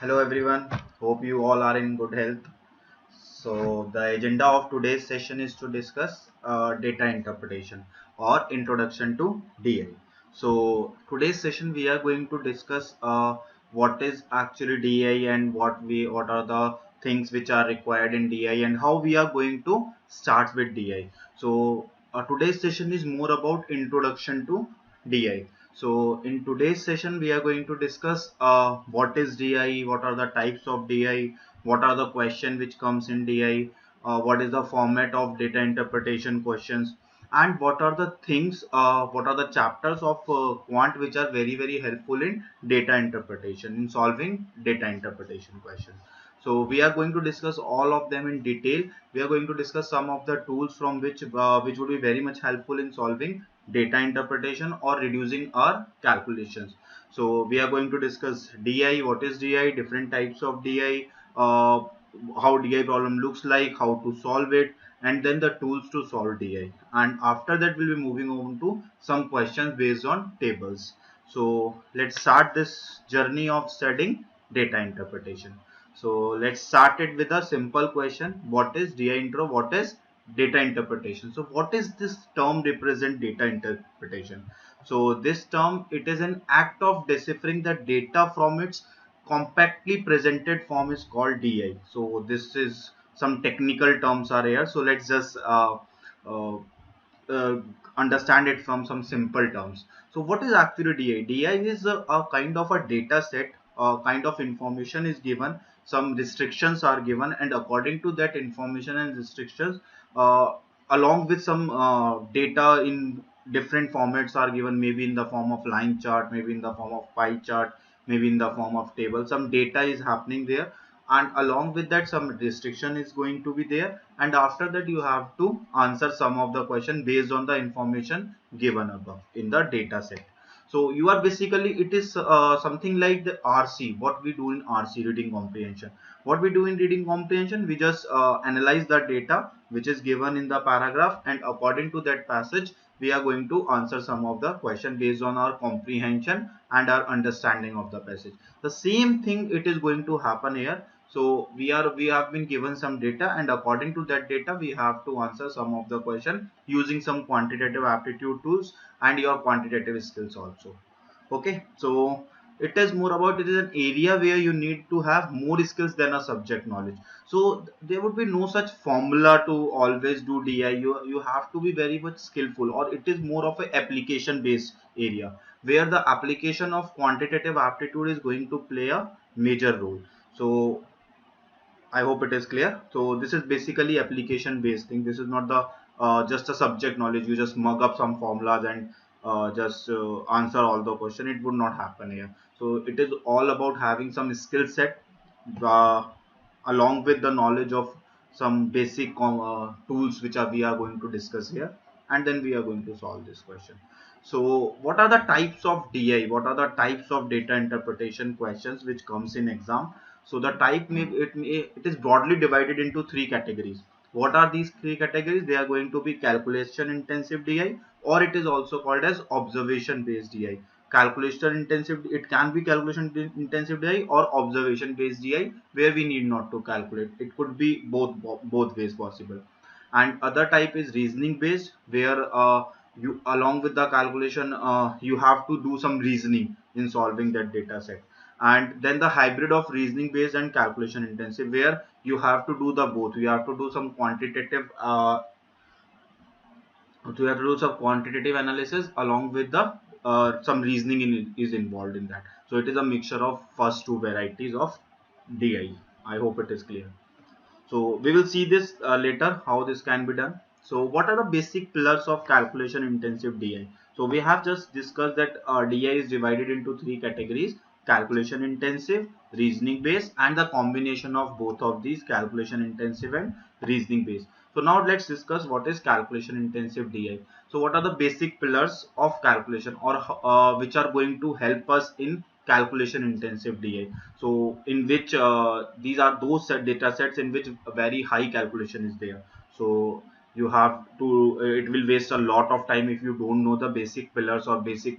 Hello everyone, hope you all are in good health. So the agenda of today's session is to discuss data interpretation or introduction to DI. So today's session we are going to discuss what is actually DI and what are the things which are required in DI and how we are going to start with DI. So today's session is more about introduction to DI. So in today's session we are going to discuss what is DI, what are the types of DI, what are the question which comes in DI, what is the format of data interpretation questions, and what are the things, what are the chapters of quant which are very helpful in data interpretation, in solving data interpretation questions. So we are going to discuss all of them in detail. We are going to discuss some of the tools from which would be very much helpful in solving data interpretation or reducing our calculations. So we are going to discuss DI, what is DI, different types of DI, uh, how DI problem looks like, how to solve it, and then the tools to solve DI. And after that, we'll be moving on to some questions based on tables. So let's start this journey of studying data interpretation. So let's start it with a simple question. What is DI intro? What is data interpretation? So what is this term represent data interpretation? So this term, it is an act of deciphering the data from its compactly presented form is called DI. So this is some technical terms are here. So let's just uh, uh, understand it from some simple terms. So what is actually DI? DI is a kind of a data set, a kind of information is given, some restrictions are given, and according to that information and restrictions, uh, along with some data in different formats are given, maybe in the form of line chart, maybe in the form of pie chart, maybe in the form of table. Some data is happening there, and along with that some restriction is going to be there, and after that you have to answer some of the question based on the information given above in the data set. So you are basically, it is something like the RC, what we do in RC, reading comprehension. What we do in reading comprehension, we just analyze the data which is given in the paragraph, and according to that passage we are going to answer some of the question based on our comprehension and our understanding of the passage. The same thing it is going to happen here. So we have been given some data, and according to that data we have to answer some of the question using some quantitative aptitude tools and your quantitative skills also. Okay, so it is more about, it is an area where you need to have more skills than a subject knowledge. So there would be no such formula to always do DI. You have to be very much skillful, or it is more of a application based area where the application of quantitative aptitude is going to play a major role. So I hope it is clear. So this is basically application based thing. This is not the just a subject knowledge. You just mug up some formulas and just answer all the question. It would not happen here. So it is all about having some skill set uh, along with the knowledge of some basic tools which we are going to discuss here, and then we are going to solve this question. So what are the types of DI? What are the types of data interpretation questions which comes in exam? So the type it is broadly divided into three categories. What are these three categories? They are going to be calculation intensive DI, or it is also called as observation based DI. Calculation intensive, it can be calculation intensive DI or observation based DI where we need not to calculate. It could be both ways possible. And other type is reasoning based, where you, along with the calculation, you have to do some reasoning in solving that data set. And then the hybrid of reasoning based and calculation intensive, where you have to do the both. You have to do some quantitative analysis along with the some reasoning is involved in that. So it is a mixture of first two varieties of DI. I hope it is clear. So we will see this later how this can be done. So what are the basic pillars of calculation intensive DI? So we have just discussed that DI is divided into three categories: calculation intensive, reasoning based, and the combination of both of these, calculation intensive and reasoning based. So now let's discuss what is calculation intensive DI. So what are the basic pillars of calculation, or which are going to help us in calculation intensive DI? So in which these are those data sets in which a very high calculation is there. So you have to it will waste a lot of time if you don't know the basic pillars or basic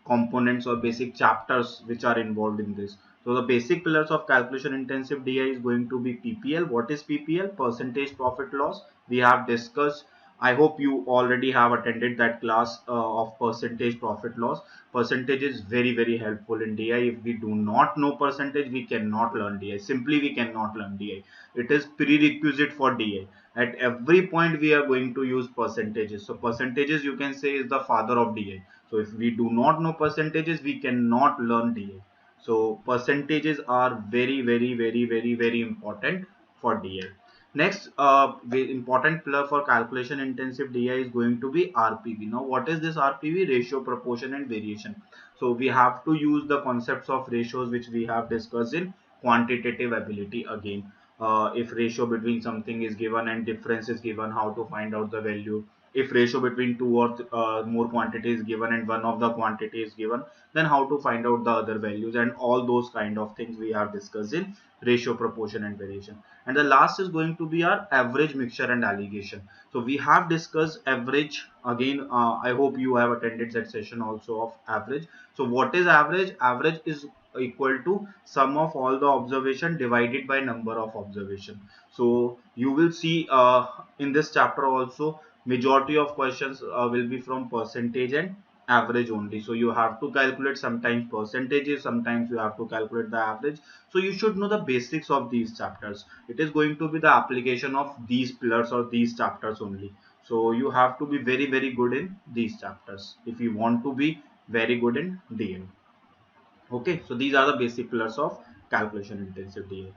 components or basic chapters which are involved in this. So the basic pillars of calculation intensive DI is going to be PPL. What is PPL? Percentage profit loss. We have discussed. I hope you already have attended that class of percentage profit loss. Percentage is very helpful in DI. If we do not know percentage, we cannot learn DI. Simply we cannot learn DI. It is prerequisite for DI. At every point we are going to use percentages. So percentages you can say is the father of DI. So if we do not know percentages, we cannot learn DI. So percentages are very important for DI. Next, the important pillar for calculation intensive DI is going to be RPV. Now, what is this RPV? Ratio, proportion, and variation. So we have to use the concepts of ratios which we have discussed in quantitative ability again. If ratio between something is given and difference is given, how to find out the value. If ratio between two or more quantity is given and one of the quantity is given, then how to find out the other values, and all those kind of things we have discussed in ratio, proportion, and variation. And the last is going to be our average, mixture, and alligation. So we have discussed average again. I hope you have attended that session also of average. So what is average? Average is equal to sum of all the observation divided by number of observation. So you will see in this chapter also majority of questions will be from percentage and average only. So you have to calculate sometimes percentages, sometimes you have to calculate the average. So you should know the basics of these chapters. It is going to be the application of these pillars or these chapters only. So you have to be very good in these chapters if you want to be very good in DA. Okay, so these are the basic pillars of calculation intensive DA.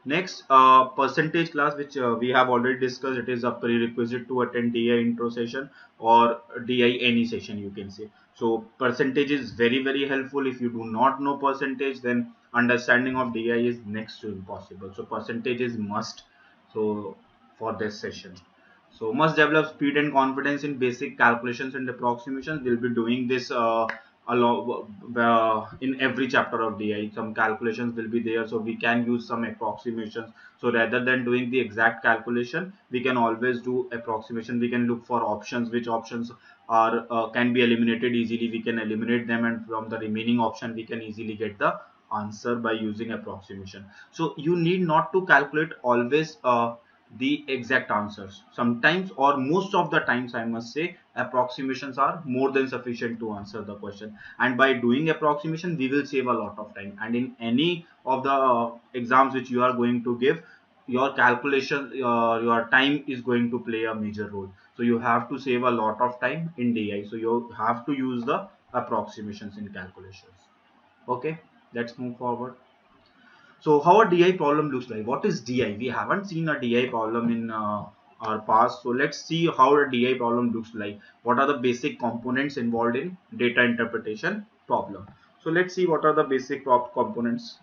Next, percentage class, which we have already discussed. It is a prerequisite to attend DI intro session or DI any session, you can say. So percentage is very helpful. If you do not know percentage, then understanding of DI is next to impossible. So percentage is must. So for this session, so must develop speed and confidence in basic calculations and approximations. We'll be doing this along in every chapter of DI. Some calculations will be there, so we can use some approximations. So rather than doing the exact calculation, we can always do approximation. We can look for options, which options are can be eliminated easily. We can eliminate them, and from the remaining option we can easily get the answer by using approximation. So you need not to calculate always the exact answers. Sometimes, or most of the times, I must say, approximations are more than sufficient to answer the question. And by doing approximation, we will save a lot of time. And in any of the exams which you are going to give, your calculation, your time is going to play a major role. So you have to save a lot of time in DI. So you have to use the approximations in calculations. Okay, let's move forward. So how a DI problem looks like? What is DI? We haven't seen a DI problem in our past. So let's see how a DI problem looks like. What are the basic components involved in data interpretation problem? So let's see what are the basic components.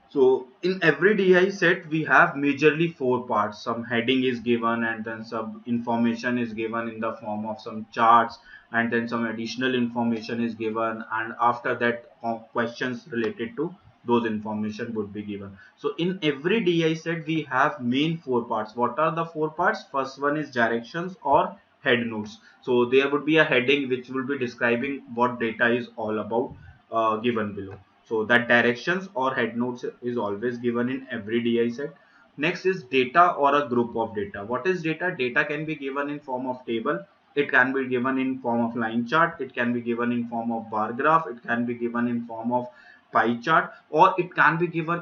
So in every DI set, we have majorly four parts. Some heading is given, and then some information is given in the form of some charts, and then some additional information is given, and after that questions related to those information would be given. So in every DI set, we have main four parts. What are the four parts? First one is directions or head notes. So there would be a heading which will be describing what data is all about, given below. So that directions or head notes is always given in every DI set. Next is data or a group of data. What is data? Data can be given in form of table. It can be given in form of line chart. It can be given in form of bar graph. It can be given in form of pie chart, or it can be given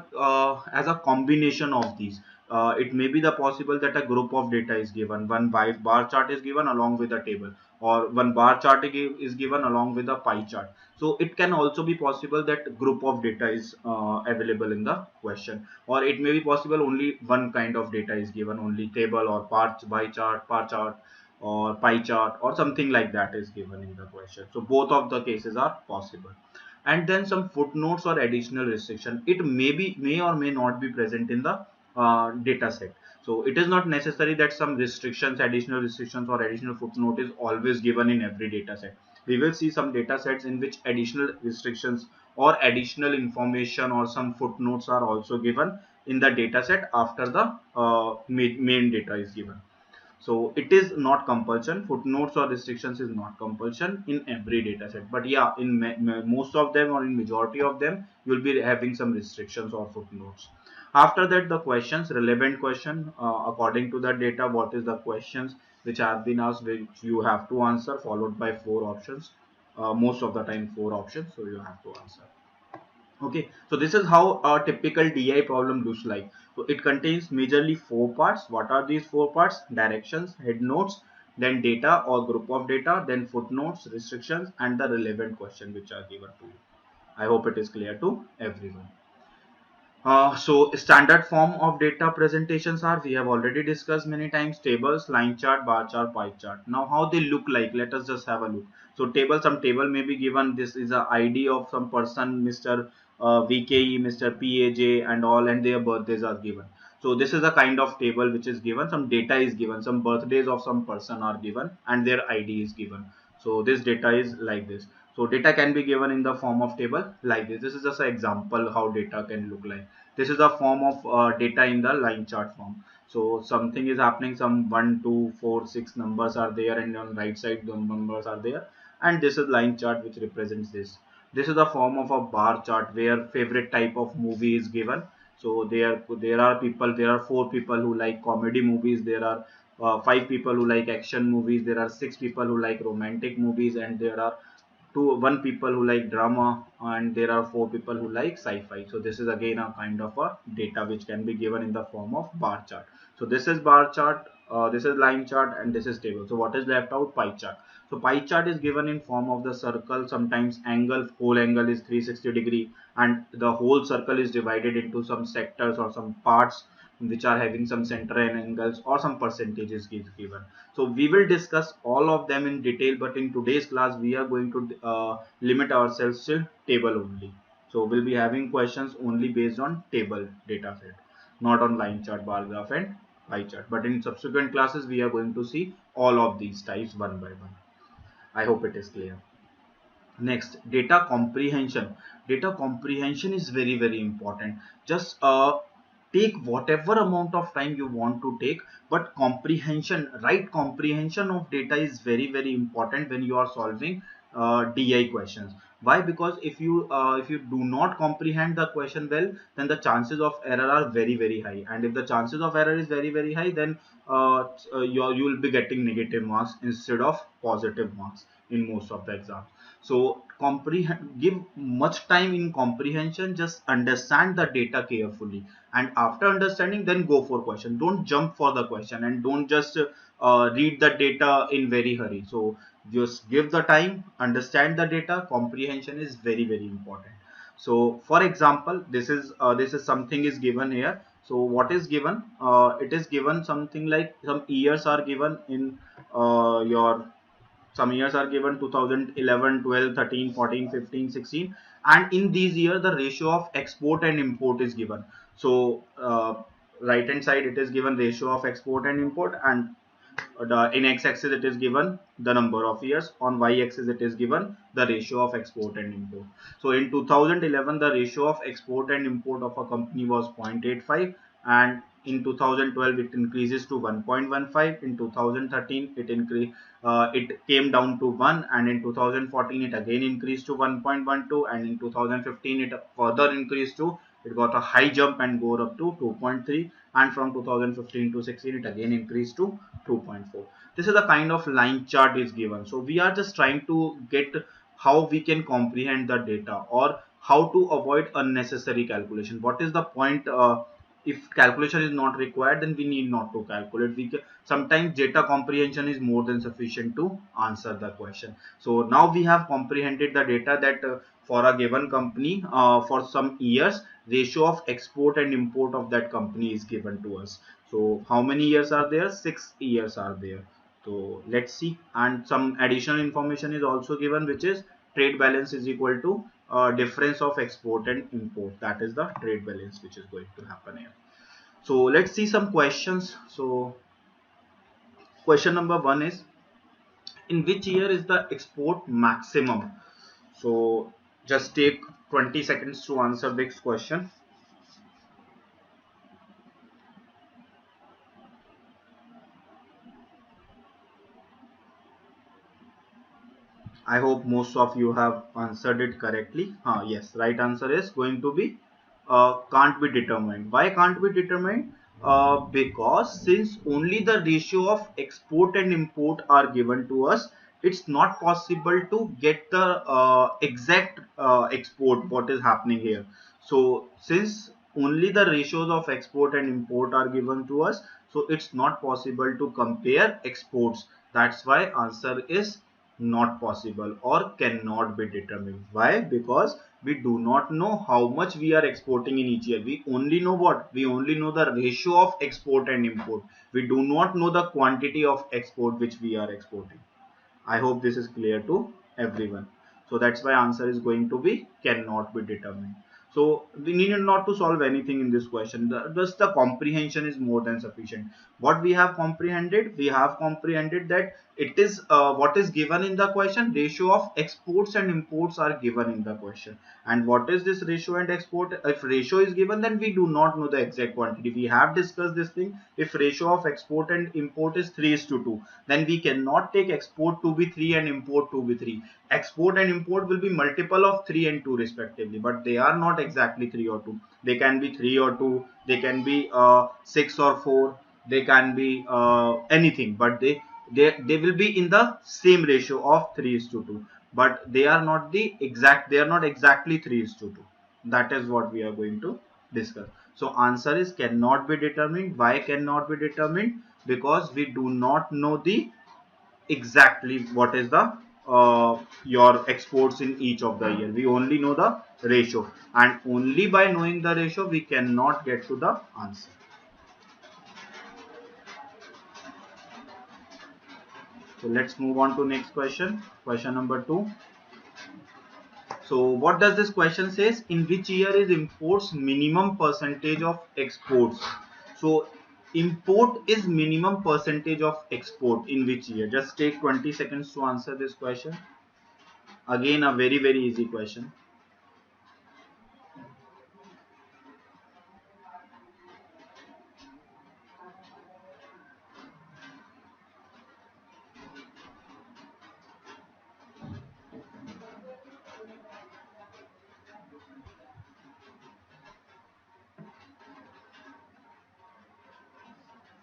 as a combination of these. It may be the possible that a group of data is given. One bar chart is given along with a table, or one bar chart is given along with a pie chart. So it can also be possible that group of data is available in the question, or it may be possible only one kind of data is given, only table or pie chart, bar chart, or pie chart, or something like that is given in the question. So both of the cases are possible. And then some footnotes or additional restriction. It may or may not be present in the data set. So it is not necessary that some restrictions, additional restrictions, or additional footnote is always given in every data set. We will see some data sets in which additional restrictions or additional information or some footnotes are also given in the data set after the main data is given. So it is not compulsion. Footnotes or restrictions is not compulsion in every data set. But yeah, in most of them or in majority of them, you will be having some restrictions or footnotes. After that, the questions, relevant question, according to the data, what is the questions which have been asked, which you have to answer, followed by 4 options. Most of the time 4 options, so you have to answer. Okay, so this is how a typical DI problem looks like. So it contains majorly 4 parts. What are these 4 parts? Directions, head notes, then data or group of data, then footnotes, restrictions, and the relevant question which are given to you. I hope it is clear to everyone. So standard form of data presentations are, we have already discussed many times, tables, line chart, bar chart, pie chart. Now how they look like, let us just have a look. So table, some table may be given. This is a ID of some person, Mr. VKE, Mr. PAJ and all, and their birthdays are given. So this is a kind of table which is given, some data is given, some birthdays of some person are given and their ID is given. So this data is like this. So data can be given in the form of table like this. This is just an example how data can look like. This is a form of data in the line chart form. So something is happening, some 1 2 4 6 numbers are there, and on right side the numbers are there, and this is line chart which represents this. This is the form of a bar chart where favorite type of movie is given. So there are people, there are 4 people who like comedy movies, there are 5 people who like action movies, there are 6 people who like romantic movies, and there are 1 people who like drama, and there are 4 people who like sci-fi. So this is again a kind of a data which can be given in the form of bar chart. So this is bar chart, this is line chart, and this is table. So what is left out? Pie chart. So pie chart is given in form of the circle, sometimes angle, whole angle is 360 degree, and the whole circle is divided into some sectors or some parts which are having some center and angles, or some percentages is given. So we will discuss all of them in detail, but in today's class we are going to limit ourselves to table only. So we'll be having questions only based on table data set, not on line chart, bar graph and pie chart. But in subsequent classes we are going to see all of these types one by one. I hope it is clear. Next, data comprehension. Data comprehension is very important. Just take whatever amount of time you want to take, but comprehension, right comprehension of data is very important when you are solving DI questions. Why? Because if you do not comprehend the question well, then the chances of error are very high, and if the chances of error is very high, then you will be getting negative marks instead of positive marks in most of the exams. So give much time in comprehension. Just understand the data carefully, and after understanding, then go for question. Don't jump for the question, and don't just read the data in very hurry. So just give the time, understand the data. Comprehension is very important. So for example, this is something is given here. So what is given? It is given something like some years are given in your, some years are given 2011, 12, 13, 14, 15, 16, and in these years the ratio of export and import is given. So right hand side it is given ratio of export and import, and in x-axis it is given the number of years, on y-axis it is given the ratio of export and import. So in 2011 the ratio of export and import of a company was 0.85, and in 2012 it increases to 1.15. In 2013 it came down to 1, and in 2014 it again increased to 1.12, and in 2015 it further increased to, it got a high jump and go up to 2.3, and from 2015 to 16 it again increased to 2.4. This is the kind of line chart is given. So we are just trying to get how we can comprehend the data, or how to avoid unnecessary calculation. What is the point? If calculation is not required, then we need not to calculate. Sometimes data comprehension is more than sufficient to answer the question. So now we have comprehended the data that for a given company, for some years, ratio of export and import of that company is given to us. So how many years are there? 6 years are there. So let's see. And some additional information is also given, which is trade balance is equal to difference of export and import. That is the trade balance which is going to happen here. So let's see some questions. So question number 1 is, in which year is the export maximum? So just take 20 seconds to answer this question. I hope most of you have answered it correctly. Yes, right answer is going to be can't be determined. Why can't be determined? Because since only the ratio of export and import are given to us, it's not possible to get the exact export what is happening here. So since only the ratios of export and import are given to us, so it's not possible to compare exports. That's why answer is not possible or cannot be determined. Why? Because we do not know how much we are exporting in each year. We only know what? We only know the ratio of export and import. We do not know the quantity of export which we are exporting. I hope this is clear to everyone. So that's why answer is going to be cannot be determined. So we need not to solve anything in this question. Just the comprehension is more than sufficient. What we have comprehended? We have comprehended that it is what is given in the question. Ratio of exports and imports are given in the question. And what is this ratio and export? If ratio is given, then we do not know the exact quantity. We have discussed this thing. If ratio of export and import is 3:2, then we cannot take export to be 3 and import to be 3. Export and import will be multiple of 3 and 2 respectively, but they are not exactly 3 or 2. They can be 3 or 2, they can be 6 or 4, they can be anything, but they will be in the same ratio of 3:2, but they are not the exact, they are not exactly 3:2. That is what we are going to discuss. So answer is cannot be determined. Why cannot be determined? Because we do not know the exactly what is the your exports in each of the year. We only know the ratio, and only by knowing the ratio we cannot get to the answer. So let's move on to next question. Question number 2. So what does this question says? In which year is imports minimum percentage of exports? So import is minimum percentage of export in which year? Just take 20 seconds to answer this question. Again, a very easy question.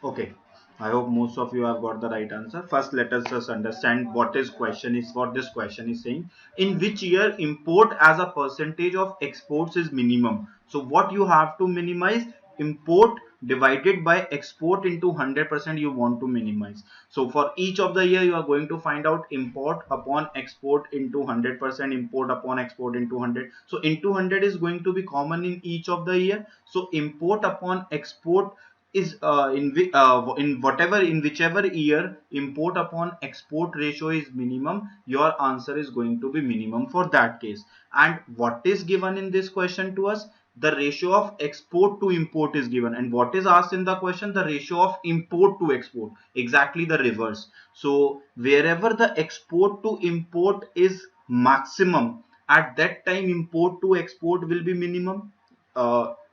Okay, I hope most of you have got the right answer. First, let us just understand what this question is saying. In which year import as a percentage of exports is minimum? So what you have to minimize? Import divided by export into 100% you want to minimize. So for each of the year you are going to find out import upon export into 100%, import upon export into 100. So into 100 is going to be common in each of the year. So import upon export is in whatever, in whichever year import upon export ratio is minimum, your answer is going to be minimum for that case. And what is given in this question to us? The ratio of export to import is given, and what is asked in the question? The ratio of import to export, exactly the reverse. So wherever the export to import is maximum, at that time import to export will be minimum.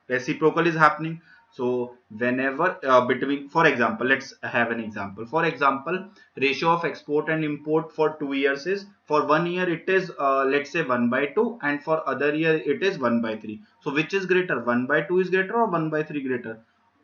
Reciprocal is happening. So whenever between, for example, let's have an example. For example, ratio of export and import for 2 years is, for 1 year it is let's say 1/2, and for other year it is 1/3. So which is greater? 1/2 is greater or 1/3 greater?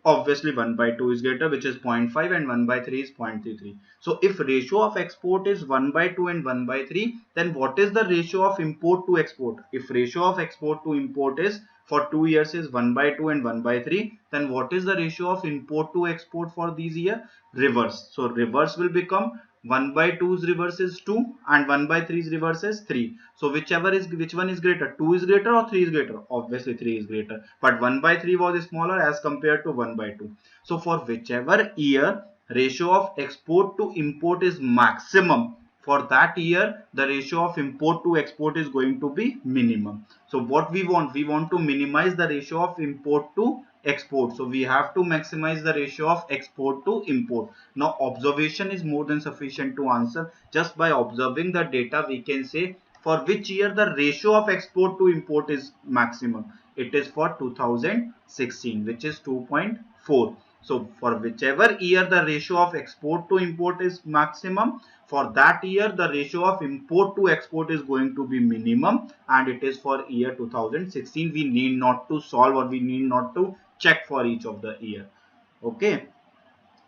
Obviously 1/2 is greater, which is 0.5, and 1/3 is 0.33. So if ratio of export is 1/2 and 1/3, then what is the ratio of import to export? If ratio of export to import is for 2 years is 1/2 and 1/3, then what is the ratio of import to export for these year? Reverse. So reverse will become 1/2's reverse is 2 and 1/3's reverse is 3. So which one is greater? 2 is greater or 3 is greater? Obviously 3 is greater. But 1/3 was smaller as compared to 1/2. So for whichever year ratio of export to import is maximum, for that year the ratio of import to export is going to be minimum. So what we want to minimize the ratio of import to export. So we have to maximize the ratio of export to import. Now observation is more than sufficient to answer. Just by observing the data we can say for which year the ratio of export to import is maximum. It is for 2016, which is 2.4. So for whichever year the ratio of export to import is maximum, for that year the ratio of import to export is going to be minimum, and it is for year 2016. We need not to solve, or we need not to check for each of the year. Okay.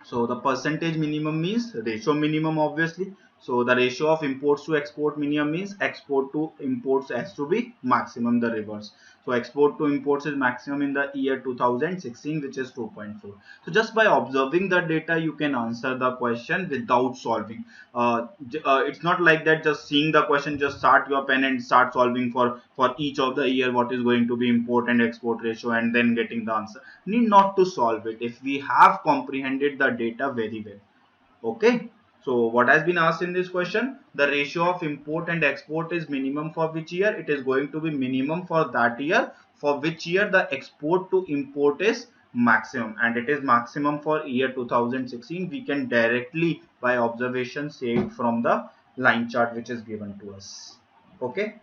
So the percentage minimum means ratio minimum, obviously. So the ratio of imports to export minimum means export to imports has to be maximum, the reverse. So export to imports is maximum in the year 2016, which is 2.4. So just by observing the data, you can answer the question without solving. It's not like that just seeing the question, just start your pen and start solving for each of the year what is going to be import and export ratio, and then getting the answer. Need not to solve it if we have comprehended the data very well. Okay. So what has been asked in this question? The ratio of import and export is minimum for which year? It is going to be minimum for that year for which year the export to import is maximum, and it is maximum for year 2016. We can directly by observation say it from the line chart which is given to us. Okay.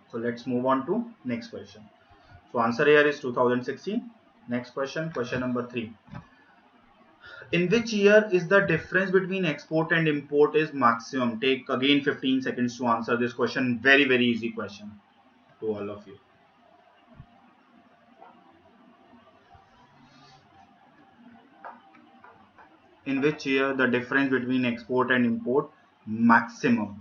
So let's move on to next question. So answer here is 2016. Next question, question number 3. In which year is the difference between export and import is maximum? Take again 15 seconds to answer this question. Very, very easy question to all of you. In which year the difference between export and import maximum?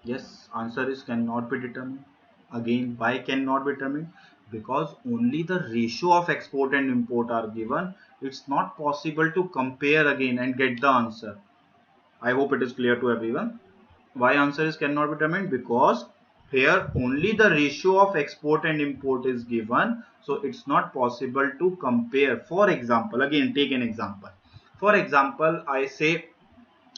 Yes, answer is cannot be determined. Again, why cannot be determined? Because only the ratio of export and import are given. It's not possible to compare again and get the answer. I hope it is clear to everyone. Why answer is cannot be determined? Because here only the ratio of export and import is given. So it's not possible to compare. For example, again take an example. For example, I say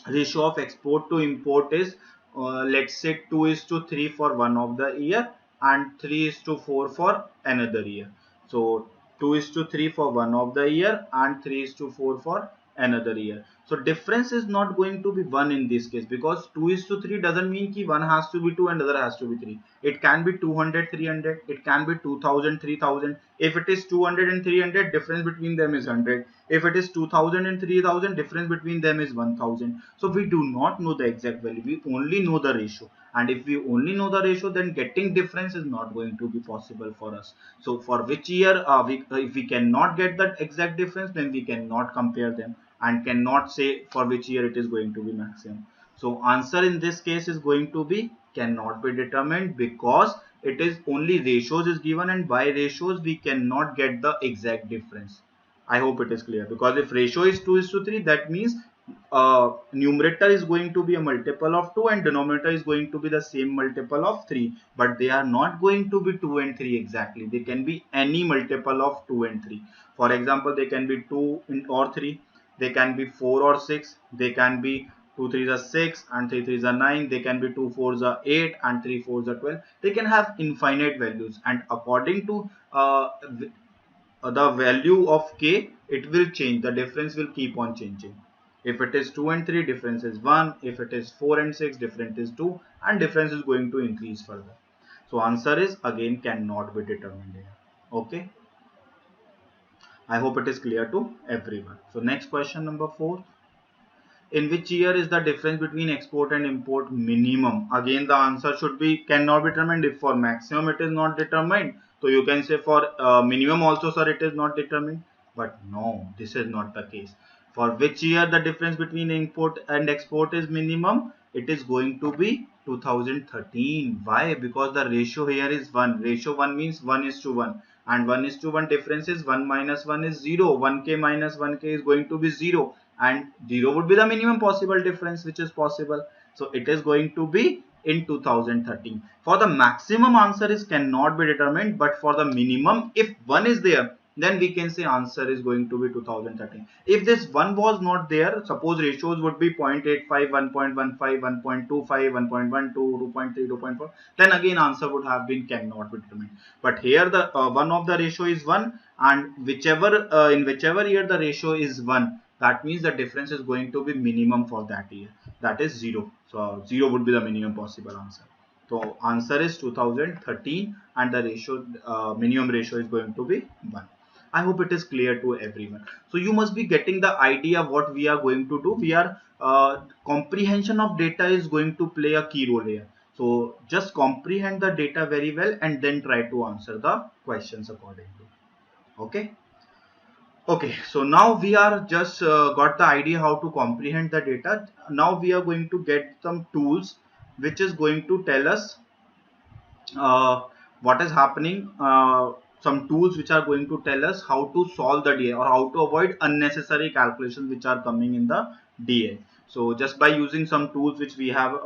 ratio of export to import is let's say 2 is to 3 for one of the year and 3 is to 4 for another year. So 2 is to 3 for one of the year and 3 is to 4 for another year. So difference is not going to be 1 in this case, because 2 is to 3 doesn't mean ki one has to be 2 and other has to be 3. It can be 200 300, it can be 2000 3000. If it is 200 and 300, difference between them is 100. If it is 2000 and 3000, difference between them is 1000. So we do not know the exact value, we only know the ratio, and if we only know the ratio, then getting difference is not going to be possible for us. So for which year if we cannot get that exact difference, then we cannot compare them and cannot say for which year it is going to be maximum. So answer in this case is going to be cannot be determined, because it is only ratios is given, and by ratios we cannot get the exact difference. I hope it is clear, because if ratio is 2 is to 3, that means numerator is going to be a multiple of 2 and denominator is going to be the same multiple of 3, but they are not going to be 2 and 3 exactly. They can be any multiple of 2 and 3. For example, they can be 2 or 3, they can be 4 or 6, they can be 2 3s are 6 and 3 3s are 9, they can be 2 4s are 8 and 3 4s are 12. They can have infinite values, and according to the value of k, it will change, the difference will keep on changing. If it is 2 and 3, difference is 1. If it is 4 and 6, difference is 2, and difference is going to increase further. So answer is again cannot be determined here. Okay, I hope it is clear to everyone. So next question number 4. In which year is the difference between export and import minimum? Again the answer should be cannot be determined. If for maximum it is not determined, so you can say for minimum also, sir, it is not determined. But no, this is not the case. For which year the difference between import and export is minimum? It is going to be 2013. Why? Because the ratio here is 1. Ratio 1 means 1 is to 1, and 1 is to 1 difference is 1 minus 1 is 0. 1k minus 1k is going to be 0, and 0 would be the minimum possible difference which is possible. So it is going to be in 2013. For the maximum, answer is cannot be determined, but for the minimum, if 1 is there, then we can say answer is going to be 2013. If this 1 was not there, suppose ratios would be 0.85, 1.15, 1.25, 1.12, 2.3, 2.4, then again answer would have been cannot be determined. But here the one of the ratio is 1, and whichever in whichever year the ratio is 1, that means the difference is going to be minimum for that year, that is 0. So 0 would be the minimum possible answer. So answer is 2013 and the ratio minimum ratio is going to be 1. I hope it is clear to everyone. So you must be getting the idea what we are going to do. We are comprehension of data is going to play a key role here. So just comprehend the data very well and then try to answer the questions accordingly. Okay. Okay, so now we are just got the idea how to comprehend the data. Now we are going to get some tools which is going to tell us what is happening. Some tools which are going to tell us how to solve the DA or how to avoid unnecessary calculations which are coming in the DA. So just by using some tools which we have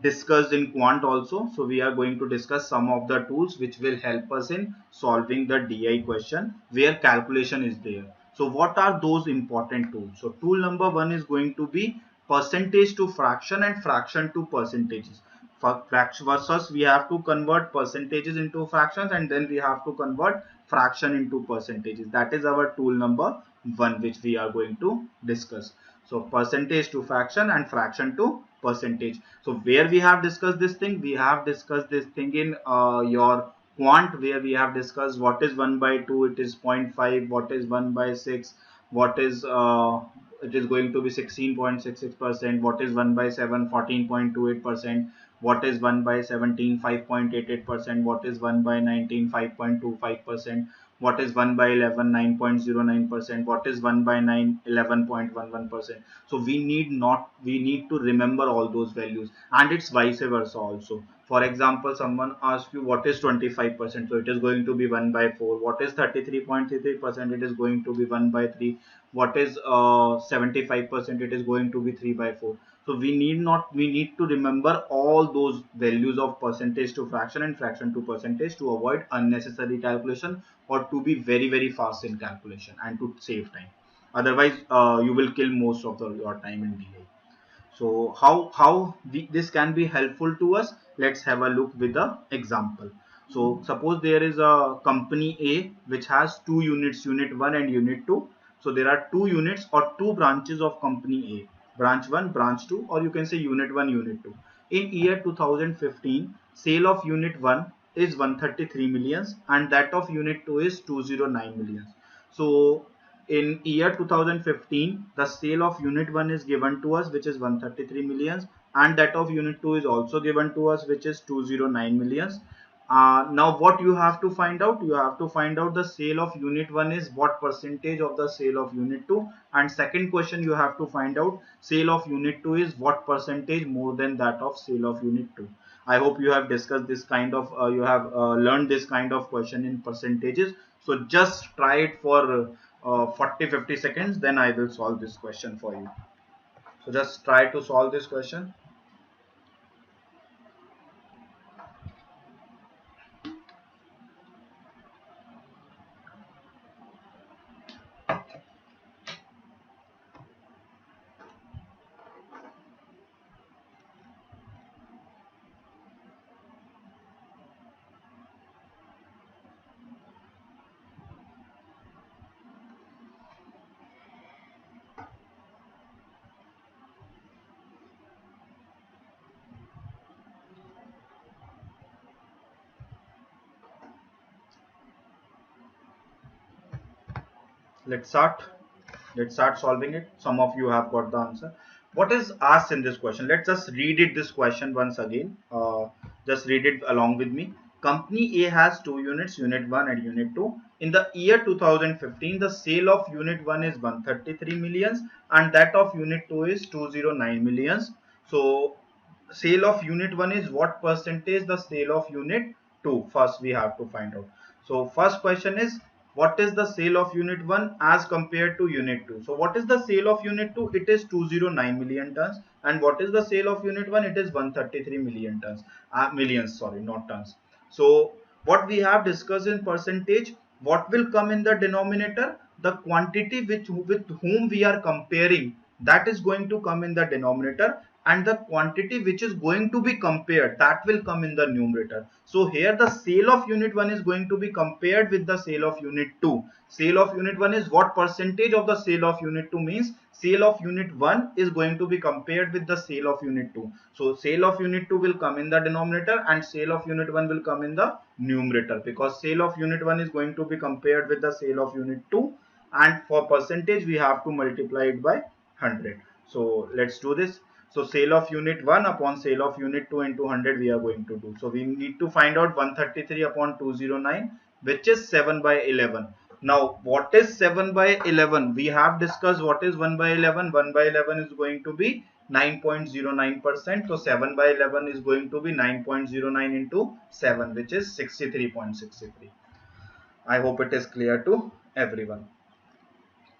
discussed in quant also, so we are going to discuss some of the tools which will help us in solving the DI question where calculation is there. So what are those important tools? So tool number one is going to be percentage to fraction and fraction to percentages. For fraction versus we have to convert percentages into fractions and then we have to convert fraction into percentages. That is our tool number one which we are going to discuss. So percentage to fraction and fraction to percentage. So where we have discussed this thing, we have discussed this thing in your quant, where we have discussed what is 1 by 2, it is 0.5, what is 1 by 6, what is it is going to be 16.66%, what is 1 by 7, 14.28%, what is 1 by 17, 5.88%, what is 1 by 19, 5.25%, what is 1 by 11, 9.09%, what is 1 by 9, 11.11%. So we need to remember all those values, and it's vice versa also. For example, someone asks you what is 25%, so it is going to be 1 by 4. What is 33.33%, it is going to be 1 by 3. What is 75%, it is going to be 3 by 4. So we need to remember all those values of percentage to fraction and fraction to percentage to avoid unnecessary calculation or to be very fast in calculation and to save time. Otherwise you will kill most of your time in delay. So how this can be helpful to us? Let's have a look with the example. So suppose there is a company A which has two units, unit 1 and unit 2. So there are two units or two branches of company A, branch 1, branch 2, or you can say unit 1, unit 2. In year 2015, sale of unit 1 is 133 millions and that of unit 2 is 209 millions. So in year 2015, the sale of unit 1 is given to us, which is 133 millions, and that of unit 2 is also given to us, which is 209 millions. Now what you have to find out? You have to find out the sale of unit 1 is what percentage of the sale of unit 2, and second question you have to find out sale of unit 2 is what percentage more than that of sale of unit 2. I hope you have discussed this kind of you have learned this kind of question in percentages. So just try it for 40-50 seconds, then I will solve this question for you. So just try to solve this question. Let's start solving it. Some of you have got the answer. What is asked in this question? Let's just read it, this question once again. Just read it along with me. Company A has two units, unit 1 and unit 2. In the year 2015, the sale of unit 1 is 133 millions and that of unit 2 is 209 millions. So sale of unit 1 is what percentage the sale of unit 2? First we have to find out. So first question is, what is the sale of unit 1 as compared to unit 2? So what is the sale of unit 2? It is 209 million tons. And what is the sale of unit 1? It is 133 million tons. Millions, sorry, not tons. So what we have discussed in percentage, what will come in the denominator? The quantity with whom we are comparing, that is going to come in the denominator. and the quantity which is going to be compared, that will come in the numerator. So here the sale of unit 1 is going to be compared with the sale of unit 2. Sale of unit 1 is what percentage of the sale of unit 2, means sale of unit 1 is going to be compared with the sale of unit 2. So sale of unit 2 will come in the denominator and sale of unit 1 will come in the numerator, because sale of unit 1 is going to be compared with the sale of unit 2, and for percentage we have to multiply it by 100. So let's do this. So sale of unit 1 upon sale of unit 2 into 100 we are going to do. So we need to find out 133 upon 209, which is 7 by 11. Now what is 7 by 11? We have discussed what is 1 by 11. 1 by 11 is going to be 9.09%. So 7 by 11 is going to be 9.09 into 7, which is 63.63. I hope it is clear to everyone.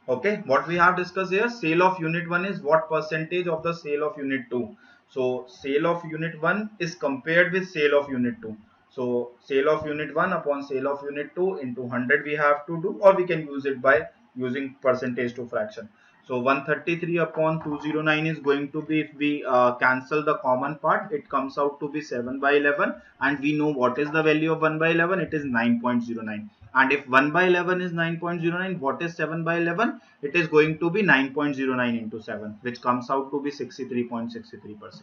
Okay, what we have discussed here, sale of unit 1 is what percentage of the sale of unit 2. So sale of unit 1 is compared with sale of unit 2. So sale of unit 1 upon sale of unit 2 into 100 we have to do, or we can use it by using percentage to fraction. So 133 upon 209 is going to be, if we cancel the common part, it comes out to be 7 by 11, and we know what is the value of 1 by 11, it is 9.09. And if 1 by 11 is 9.09, what is 7 by 11? It is going to be 9.09 into 7, which comes out to be 63.63%.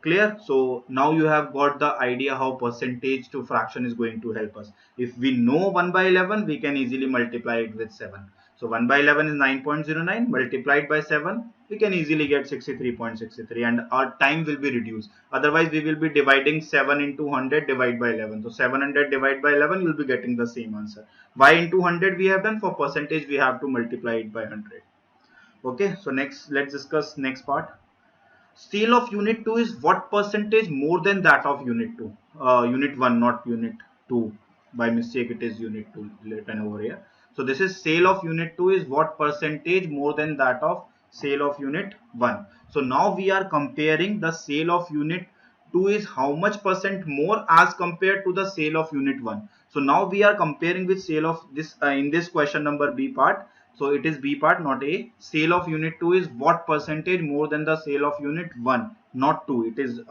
Clear? So now you have got the idea how percentage to fraction is going to help us. If we know 1 by 11, we can easily multiply it with 7. So 1 by 11 is 9.09 multiplied by 7, we can easily get 63.63, and our time will be reduced. Otherwise we will be dividing 7 into 100 divided by 11. So 700 divided by 11, you'll be getting the same answer. Why into 100 we have done? For percentage we have to multiply it by 100. Okay, so next let's discuss next part. Sale of unit 2 is what percentage more than that of unit 2? Unit 1, not unit 2. By mistake it is unit 2 written over here. So this is sale of unit 2 is what percentage more than that of sale of unit 1. So now we are comparing the sale of unit 2 is how much percent more as compared to the sale of unit 1. So now we are comparing with sale of this in this question number B part. So it is B part, not A. Sale of unit 2 is what percentage more than the sale of unit 1, not 2. It is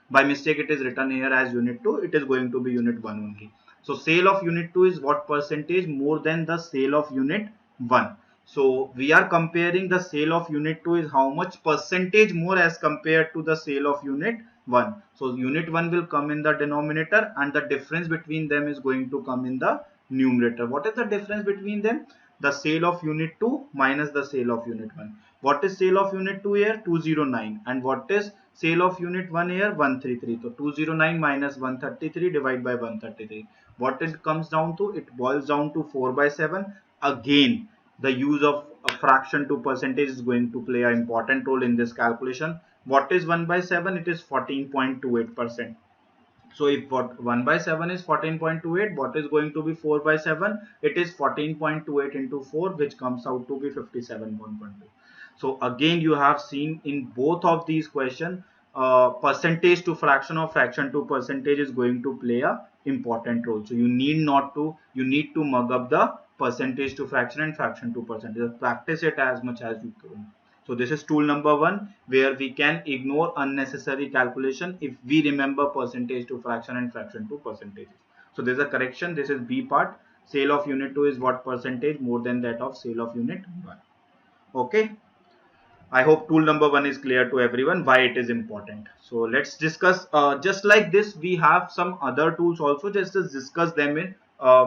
by mistake it is written here as unit 2. It is going to be unit 1 only. So sale of unit 2 is what percentage more than the sale of unit 1. So we are comparing the sale of unit 2 is how much percentage more as compared to the sale of unit 1. So unit 1 will come in the denominator and the difference between them is going to come in the numerator. What is the difference between them? The sale of unit 2 minus the sale of unit 1. What is sale of unit 2 here? 209. And what is sale of unit 1 here? 133. So 209 minus 133 divided by 133. What it comes down to? It boils down to 4 by 7. Again, the use of a fraction to percentage is going to play an important role in this calculation. What is 1 by 7? It is 14.28%. So if what 1 by 7 is 14.28, what is going to be 4 by 7? It is 14.28 into 4, which comes out to be 57.12. So again, you have seen in both of these questions, percentage to fraction or fraction to percentage is going to play a important role. So you need to mug up the percentage to fraction and fraction to percentage. Practice it as much as you can. So this is tool number 1, where we can ignore unnecessary calculation if we remember percentage to fraction and fraction to percentages. So there is a correction. This is B part. Sale of unit 2 is what percentage more than that of sale of unit 1. Okay. I hope tool number 1 is clear to everyone why it is important. So let's discuss, just like this we have some other tools also, just to discuss them in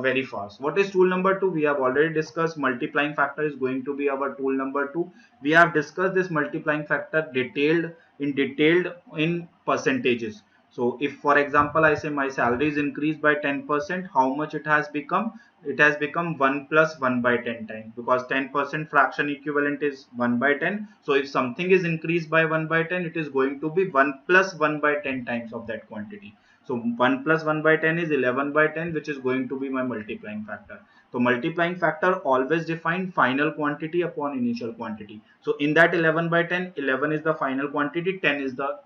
very fast. What is tool number 2? We have already discussed multiplying factor is going to be our tool number 2. We have discussed this multiplying factor detailed in percentages. So if for example I say my salary is increased by 10%, how much it has become? It has become 1 plus 1 by 10 times, because 10% fraction equivalent is 1 by 10. So if something is increased by 1 by 10, it is going to be 1 plus 1 by 10 times of that quantity. So 1 plus 1 by 10 is 11 by 10, which is going to be my multiplying factor. So multiplying factor always define final quantity upon initial quantity. So in that 11 by 10, 11 is the final quantity, 10 is the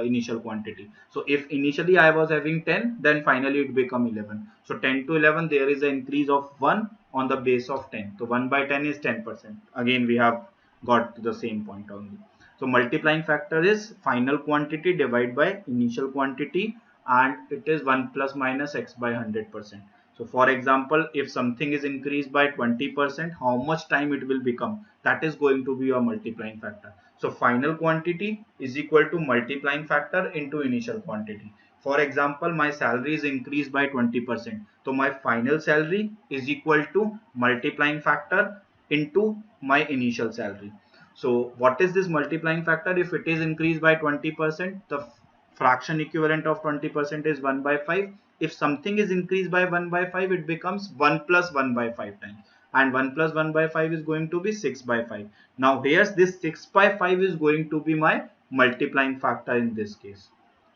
initial quantity. So if initially I was having 10, then finally it become 11. So 10 to 11, there is an increase of 1 on the base of 10. So 1 by 10 is 10%. Again, we have got to the same point only. So multiplying factor is final quantity divided by initial quantity, and it is 1 plus minus x by 100%. So for example, if something is increased by 20%, how much time it will become? That is going to be your multiplying factor. So final quantity is equal to multiplying factor into initial quantity. For example, my salary is increased by 20%. So my final salary is equal to multiplying factor into my initial salary. So what is this multiplying factor? If it is increased by 20%, the fraction equivalent of 20% is 1 by 5. If something is increased by 1 by 5, it becomes 1 plus 1 by 5 times. And 1 plus 1 by 5 is going to be 6 by 5. Now here's this 6 by 5 is going to be my multiplying factor in this case.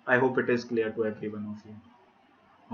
I hope it is clear to every one of you.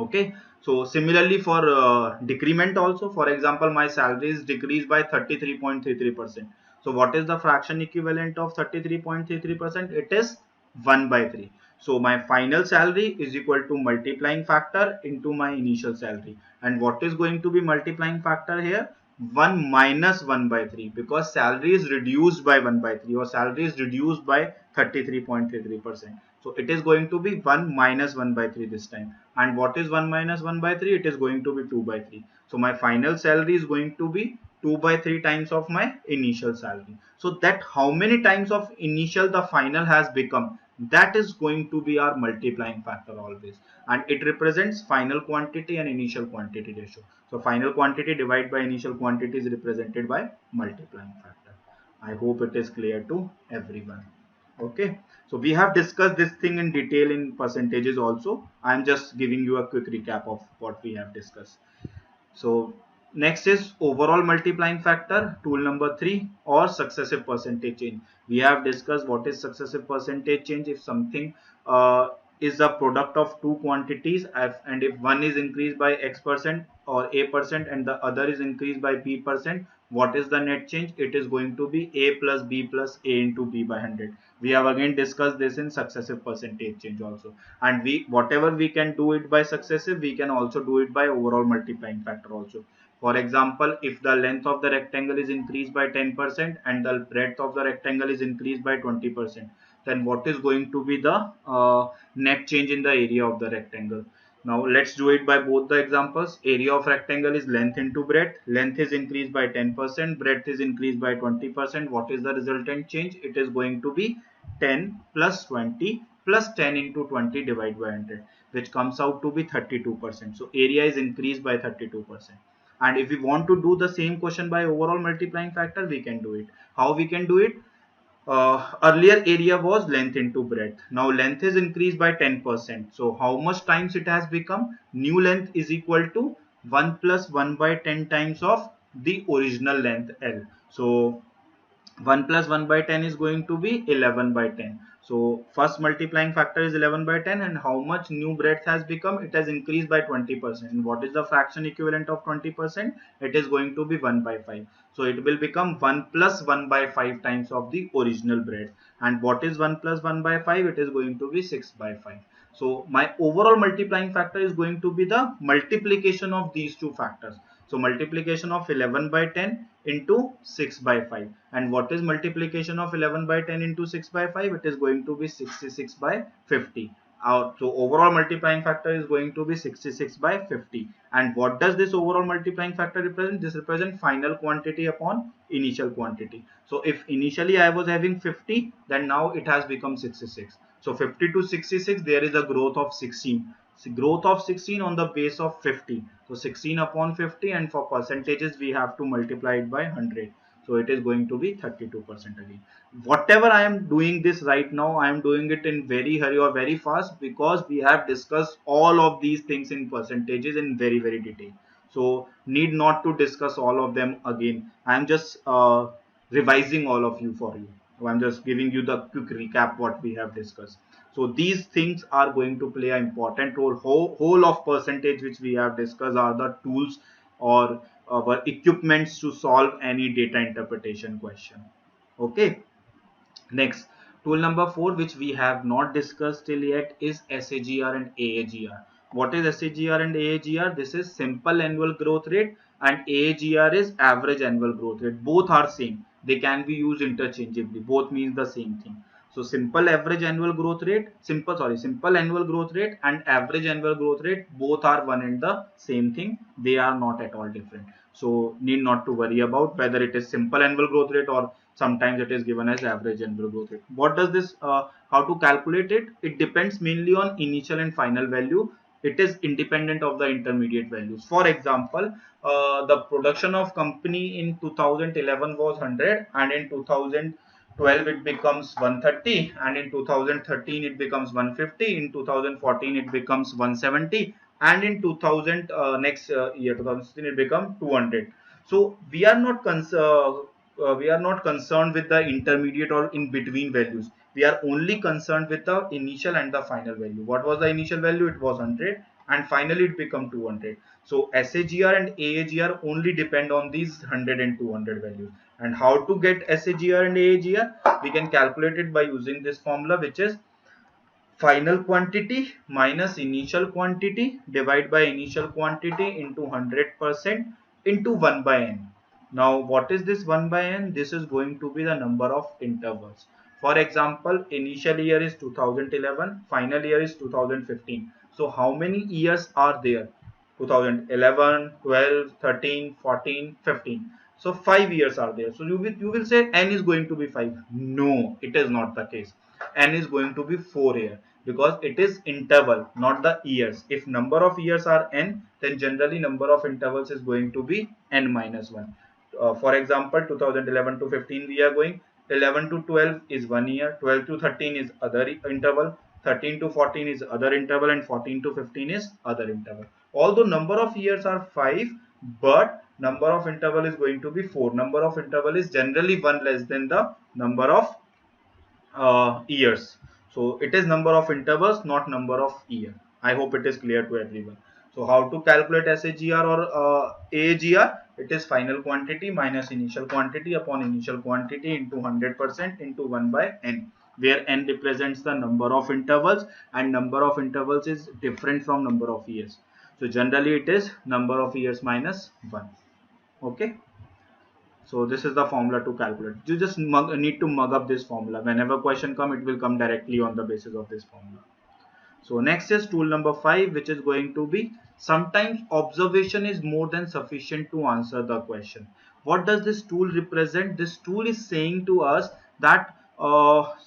Okay, so similarly for decrement also, for example, my salary is decreased by 33.33%. So what is the fraction equivalent of 33.33%? It is 1 by 3. So my final salary is equal to multiplying factor into my initial salary. And what is going to be multiplying factor here? 1 minus 1 by 3, because salary is reduced by 1 by 3, or salary is reduced by 33.33%. So it is going to be 1 minus 1 by 3 this time. And what is 1 minus 1 by 3? It is going to be 2 by 3. So my final salary is going to be 2 by 3 times of my initial salary. So that how many times of initial the final has become, that is going to be our multiplying factor always. And it represents final quantity and initial quantity ratio. So final quantity divided by initial quantity is represented by multiplying factor. I hope it is clear to everyone. Okay, so we have discussed this thing in detail in percentages also. I'm just giving you a quick recap of what we have discussed. So next is overall multiplying factor, tool number 3, or successive percentage change. We have discussed what is successive percentage change. If something is a product of two quantities, and if one is increased by x% or a% and the other is increased by b%, what is the net change? It is going to be a plus b plus a into b by 100. We have again discussed this in successive percentage change also. And we, whatever we can do it by successive, we can also do it by overall multiplying factor also. For example, if the length of the rectangle is increased by 10% and the breadth of the rectangle is increased by 20%, then what is going to be the net change in the area of the rectangle? Now let's do it by both the examples. Area of rectangle is length into breadth. Length is increased by 10%, breadth is increased by 20%. What is the resultant change? It is going to be 10 plus 20 plus 10 into 20 divided by 100, which comes out to be 32%. So area is increased by 32%. And if we want to do the same question by overall multiplying factor, we can do it. How we can do it? Earlier area was length into breadth. Now length is increased by 10%. So how much times it has become? New length is equal to 1 plus 1 by 10 times of the original length L. So 1 plus 1 by 10 is going to be 11 by 10. So first multiplying factor is 11 by 10, and how much new breadth has become? It has increased by 20%. And what is the fraction equivalent of 20%? It is going to be 1 by 5. So it will become 1 plus 1 by 5 times of the original breadth. And what is 1 plus 1 by 5? It is going to be 6 by 5. So my overall multiplying factor is going to be the multiplication of these two factors. So multiplication of 11 by 10 into 6 by 5. And what is multiplication of 11 by 10 into 6 by 5? It is going to be 66 by 50. So overall multiplying factor is going to be 66 by 50. And what does this overall multiplying factor represent? This represents final quantity upon initial quantity. So if initially I was having 50, then now it has become 66. So 50 to 66, there is a growth of 16. So growth of 16 on the base of 50. So 16 upon 50, and for percentages we have to multiply it by 100. So it is going to be 32% again. Whatever I am doing this right now, I am doing it in very hurry or very fast, because we have discussed all of these things in percentages in very detail. So need not to discuss all of them again. I am just revising all of you for you. So I'm just giving you the quick recap what we have discussed. So these things are going to play an important role. Whole of percentage which we have discussed are the tools or our equipments to solve any data interpretation question. Okay. Next, tool number 4, which we have not discussed till yet, is SAGR and AAGR. What is SAGR and AAGR? This is simple annual growth rate, and AAGR is average annual growth rate. Both are same. they can be used interchangeably. Both means the same thing. So simple average annual growth rate, simple annual growth rate and average annual growth rate, both are one and the same thing. They are not at all different. So need not to worry about whether it is simple annual growth rate or sometimes it is given as average annual growth rate. What does this, how to calculate it? It depends mainly on initial and final value. It is independent of the intermediate values. For example, the production of company in 2011 was 100 and in 2012 it becomes 130 and in 2013 it becomes 150, in 2014 it becomes 170 and in 2000 next year 2016 it becomes 200. So we are not concerned with the intermediate or in between values. We are only concerned with the initial and the final value. What was the initial value? It was 100 and finally it become 200. So SAGR and AAGR only depend on these 100 and 200 values. And how to get SAGR and AAGR? We can calculate it by using this formula, which is final quantity minus initial quantity divided by initial quantity into 100% into 1 by n. Now what is this 1 by n? This is going to be the number of intervals. For example, initial year is 2011, final year is 2015. So how many years are there? 2011, 12, 13, 14, 15. So 5 years are there. So you will say n is going to be 5. No, it is not the case. N is going to be 4 years because it is interval, not the years. If number of years are n, then generally number of intervals is going to be n minus 1. For example, 2011 to 15 we are going. 11 to 12 is 1 year. 12 to 13 is other interval. 13 to 14 is other interval and 14 to 15 is other interval. Although number of years are 5, but number of interval is going to be 4. Number of interval is generally 1 less than the number of years. So it is number of intervals, not number of year. I hope it is clear to everyone. So how to calculate SAGR or AAGR? It is final quantity minus initial quantity upon initial quantity into 100% into 1 by n, where n represents the number of intervals and number of intervals is different from number of years. So generally it is number of years minus 1. Okay. So this is the formula to calculate. You just need to mug up this formula. Whenever question come, it will come directly on the basis of this formula. So next is tool number 5, which is going to be sometimes observation is more than sufficient to answer the question. What does this tool represent? This tool is saying to us that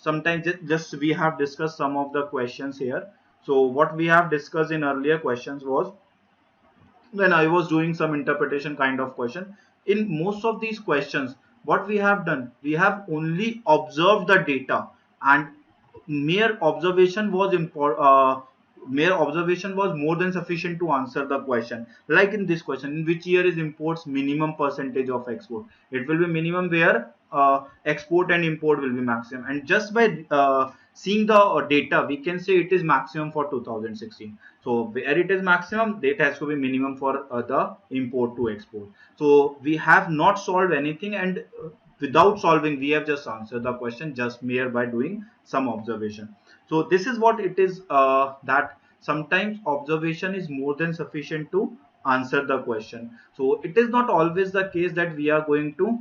sometimes just we have discussed some of the questions here. So what we have discussed in earlier questions was when I was doing some interpretation kind of question. In most of these questions, what we have done, we have only observed the data, and mere observation was mere observation was more than sufficient to answer the question. Like in this question, in which year is imports minimum percentage of export? It will be minimum where export and import will be maximum, and just by seeing the data we can say it is maximum for 2016. So where it is maximum, it has to be minimum for the import to export. So we have not solved anything, and without solving we have just answered the question just mere by doing some observation. So this is what it is, that sometimes observation is more than sufficient to answer the question. So it is not always the case that we are going to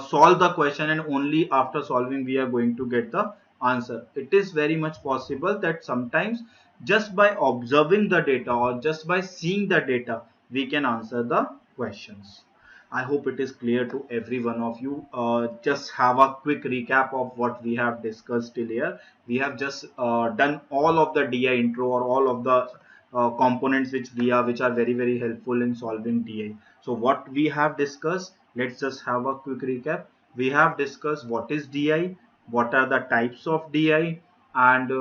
solve the question and only after solving we are going to get the answer. It is very much possible that sometimes just by observing the data or just by seeing the data we can answer the questions. I hope it is clear to every one of you. Just have a quick recap of what we have discussed till here. We have just done all of the DI intro or all of the components which are very helpful in solving DI. So what we have discussed, let's just have a quick recap. We have discussed what is DI, what are the types of DI, and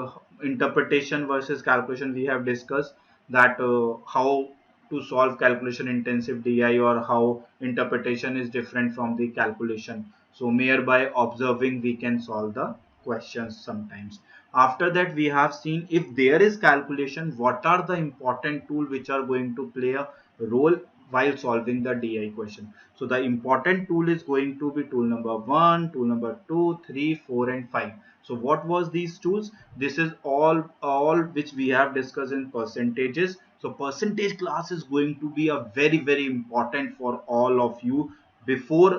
interpretation versus calculation. We have discussed that how to solve calculation intensive DI or how interpretation is different from the calculation. So mere by observing we can solve the questions sometimes. After that we have seen if there is calculation, what are the important tools which are going to play a role while solving the DI question. So the important tool is going to be tool number 1, tool number 2, 3, 4 and 5. So what was these tools? This is all which we have discussed in percentages. So percentage class is going to be a very important for all of you, before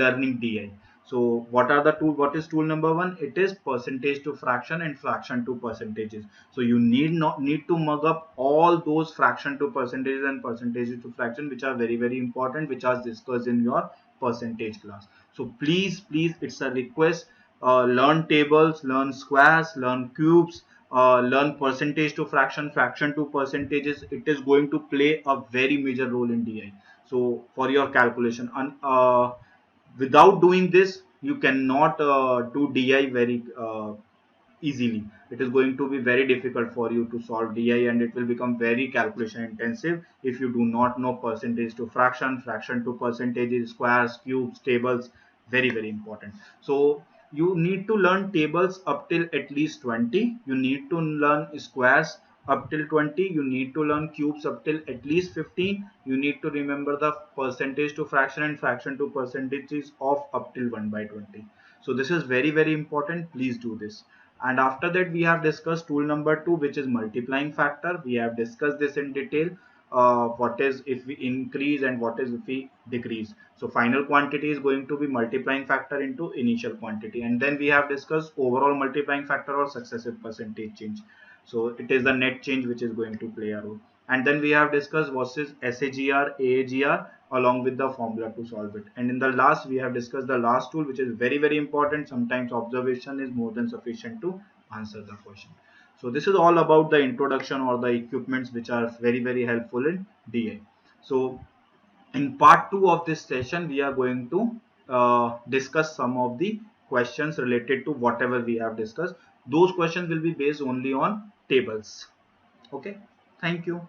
learning DI. So what are the tool? What is tool number one? It is percentage to fraction and fraction to percentages. So you need to mug up all those fraction to percentages and percentages to fraction, which are very important, which are discussed in your percentage class. So please, it's a request. Learn tables, learn squares, learn cubes, learn percentage to fraction, fraction to percentages. It is going to play a very major role in DI. So for your calculation, and without doing this, you cannot do DI very easily. It is going to be very difficult for you to solve DI, and it will become very calculation intensive if you do not know percentage to fraction, fraction to percentages, squares, cubes, tables. Very important. So you need to learn tables up till at least 20. You need to learn squares up till 20. You need to learn cubes up till at least 15. You need to remember the percentage to fraction and fraction to percentages of up till 1 by 20. So this is very important. Please do this. And after that, we have discussed tool number 2, which is multiplying factor. We have discussed this in detail. What is if we increase and what is if we decrease. So final quantity is going to be multiplying factor into initial quantity. And then we have discussed overall multiplying factor or successive percentage change. So it is the net change which is going to play a role. And then we have discussed what is SAGR, AAGR along with the formula to solve it. And in the last, we have discussed the last tool, which is very important. Sometimes observation is more than sufficient to answer the question. So this is all about the introduction or the equipments which are very helpful in DI. So in part 2 of this session, we are going to discuss some of the questions related to whatever we have discussed. Those questions will be based only on tables. Okay, thank you.